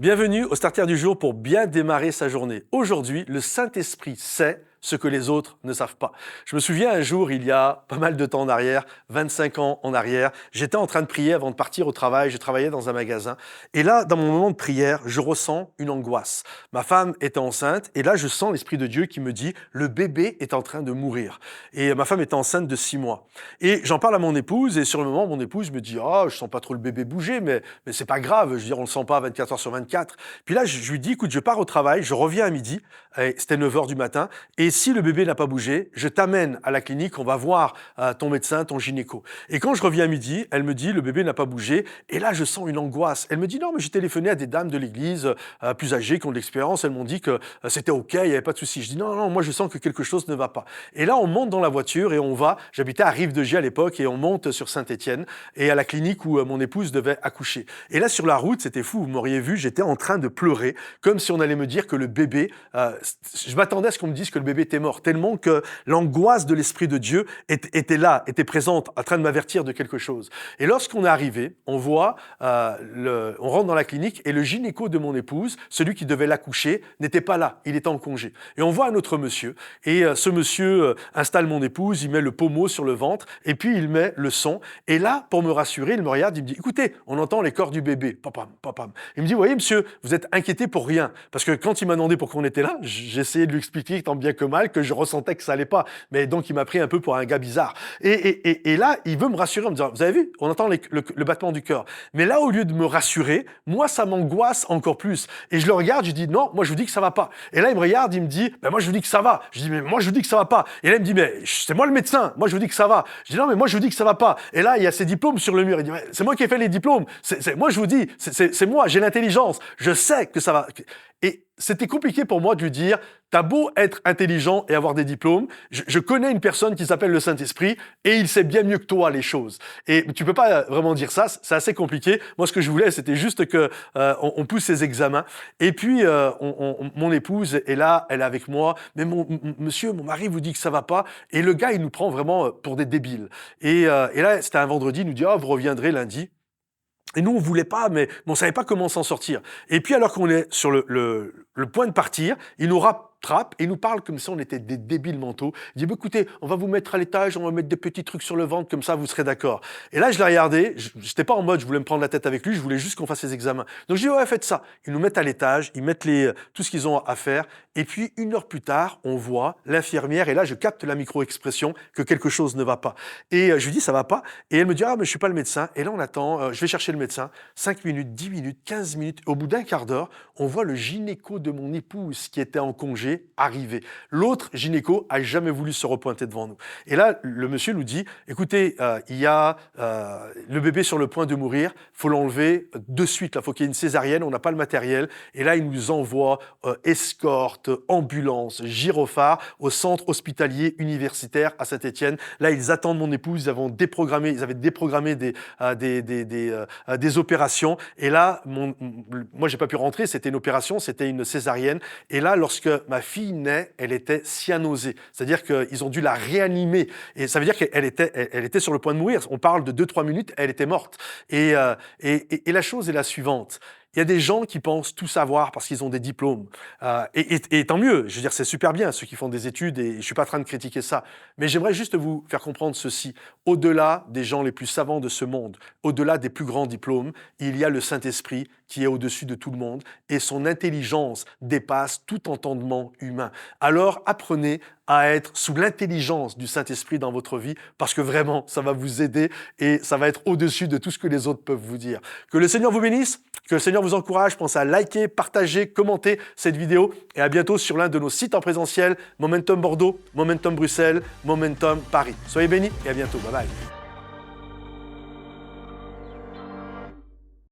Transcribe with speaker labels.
Speaker 1: Bienvenue au Starter du jour pour bien démarrer sa journée. Aujourd'hui, le Saint-Esprit sait ce que les autres ne savent pas. Je me souviens un jour, il y a pas mal de temps en arrière, 25 ans en arrière, j'étais en train de prier avant de partir au travail, je travaillais dans un magasin. Et là, dans mon moment de prière, je ressens une angoisse. Ma femme était enceinte et là, je sens l'Esprit de Dieu qui me dit « le bébé est en train de mourir ». Et ma femme était enceinte de 6 mois. Et j'en parle à mon épouse et sur le moment, mon épouse me dit « ah, je sens pas trop le bébé bouger, mais c'est pas grave, je veux dire, on le sent pas 24 heures sur 24 ». Puis là, je lui dis « écoute, je pars au travail, je reviens à midi ». C'était 9 heures du matin. Et si le bébé n'a pas bougé, je t'amène à la clinique, on va voir ton médecin, ton gynéco. Et quand je reviens à midi, elle me dit, le bébé n'a pas bougé. Et là, je sens une angoisse. Elle me dit, non, mais j'ai téléphoné à des dames de l'église plus âgées qui ont de l'expérience. Elles m'ont dit que c'était OK, il n'y avait pas de souci. Je dis, non, moi, je sens que quelque chose ne va pas. Et là, on monte dans la voiture et on va, j'habitais à Rive-de-Gier à l'époque, et on monte sur Saint-Étienne et à la clinique où mon épouse devait accoucher. Et là, sur la route, c'était fou, vous m'auriez vu, j'étais en train de pleurer, comme si on allait me dire que le bébé, je m'attendais à ce qu'on me dise que le bébé était mort, tellement que l'angoisse de l'Esprit de Dieu était là, était présente, en train de m'avertir de quelque chose. Et lorsqu'on est arrivé, on voit, on rentre dans la clinique et le gynéco de mon épouse, celui qui devait l'accoucher, n'était pas là, il était en congé. Et on voit un autre monsieur, et ce monsieur installe mon épouse, il met le pommeau sur le ventre, et puis il met le son. Et là, pour me rassurer, il me regarde, il me dit, écoutez, on entend les corps du bébé, papam, papam. Il me dit, voyez monsieur, vous êtes inquiété pour rien. Parce que quand il m'a demandé pourquoi on était là, j'ai essayé de lui expliquer tant bien que mal que je ressentais que ça allait pas. Mais donc, il m'a pris un peu pour un gars bizarre. Et là, il veut me rassurer en me disant, vous avez vu, on entend le battement du cœur. Mais là, au lieu de me rassurer, moi, ça m'angoisse encore plus. Et je le regarde, je dis, non, moi, je vous dis que ça va pas. Et là, il me regarde, il me dit, ben, moi, je vous dis que ça va. Je dis, mais moi, je vous dis que ça va pas. Et là, il me dit, mais c'est moi le médecin. Moi, je vous dis que ça va. Je dis, non, mais moi, je vous dis que ça va pas. Et là, il y a ses diplômes sur le mur. Il dit, c'est moi qui ai fait les diplômes. Moi, je vous dis, c'est moi, j'ai l'intelligence. Je sais que ça va. Et c'était compliqué pour moi de lui dire, t'as beau être intelligent et avoir des diplômes, je connais une personne qui s'appelle le Saint-Esprit et il sait bien mieux que toi les choses. Et tu peux pas vraiment dire ça, c'est assez compliqué. Moi, ce que je voulais, c'était juste que on pousse ses examens. Et puis, mon épouse est là, elle est avec moi. Mais monsieur, mon mari vous dit que ça va pas. Et le gars, il nous prend vraiment pour des débiles. Et là, c'était un vendredi, il nous dit, ah, vous reviendrez lundi. Et nous, on voulait pas, mais on savait pas comment s'en sortir. Et puis, alors qu'on est sur le point de partir, il nous rattrape et il nous parle comme si on était des débiles mentaux. Il dit, bah, écoutez, on va vous mettre à l'étage, on va mettre des petits trucs sur le ventre, comme ça, vous serez d'accord. Et là, je l'ai regardé, j'étais pas en mode, je voulais me prendre la tête avec lui, je voulais juste qu'on fasse les examens. Donc, je dis, ouais, faites ça. Ils nous mettent à l'étage, ils mettent tout ce qu'ils ont à faire. Et puis, 1 heure plus tard, on voit l'infirmière, et là, je capte la micro-expression que quelque chose ne va pas. Et je lui dis, ça va pas. Et elle me dit, ah, mais je suis pas le médecin. Et là, on attend, je vais chercher le médecin. 5 minutes, 10 minutes, 15 minutes. Au bout d'un quart d'heure, on voit le gynéco de mon épouse qui était en congé arriver. L'autre gynéco a jamais voulu se repointer devant nous. Et là, le monsieur nous dit, écoutez, il y a le bébé sur le point de mourir, faut l'enlever de suite. Là, faut qu'il y ait une césarienne, on n'a pas le matériel. Et là, il nous envoie escorte, ambulance, gyrophare au centre hospitalier universitaire à Saint-Étienne. Là, ils attendent mon épouse, ils avaient déprogrammé des opérations. Et là, moi, j'ai pas pu rentrer, c'était une opération, c'était une césarienne. Et là, lorsque ma fille naît, elle était cyanosée. C'est-à-dire qu'ils ont dû la réanimer. Et ça veut dire qu'elle était sur le point de mourir. On parle de 2-3 minutes, elle était morte. Et la chose est la suivante. Il y a des gens qui pensent tout savoir parce qu'ils ont des diplômes. Et tant mieux, je veux dire, c'est super bien, ceux qui font des études, et je suis pas en train de critiquer ça. Mais j'aimerais juste vous faire comprendre ceci. Au-delà des gens les plus savants de ce monde, au-delà des plus grands diplômes, il y a le Saint-Esprit qui est au-dessus de tout le monde, et son intelligence dépasse tout entendement humain. Alors, apprenez à être sous l'intelligence du Saint-Esprit dans votre vie, parce que vraiment, ça va vous aider et ça va être au-dessus de tout ce que les autres peuvent vous dire. Que le Seigneur vous bénisse, que le Seigneur vous encourage. Pensez à liker, partager, commenter cette vidéo, et à bientôt sur l'un de nos sites en présentiel, Momentum Bordeaux, Momentum Bruxelles, Momentum Paris. Soyez bénis et à bientôt. Bye bye.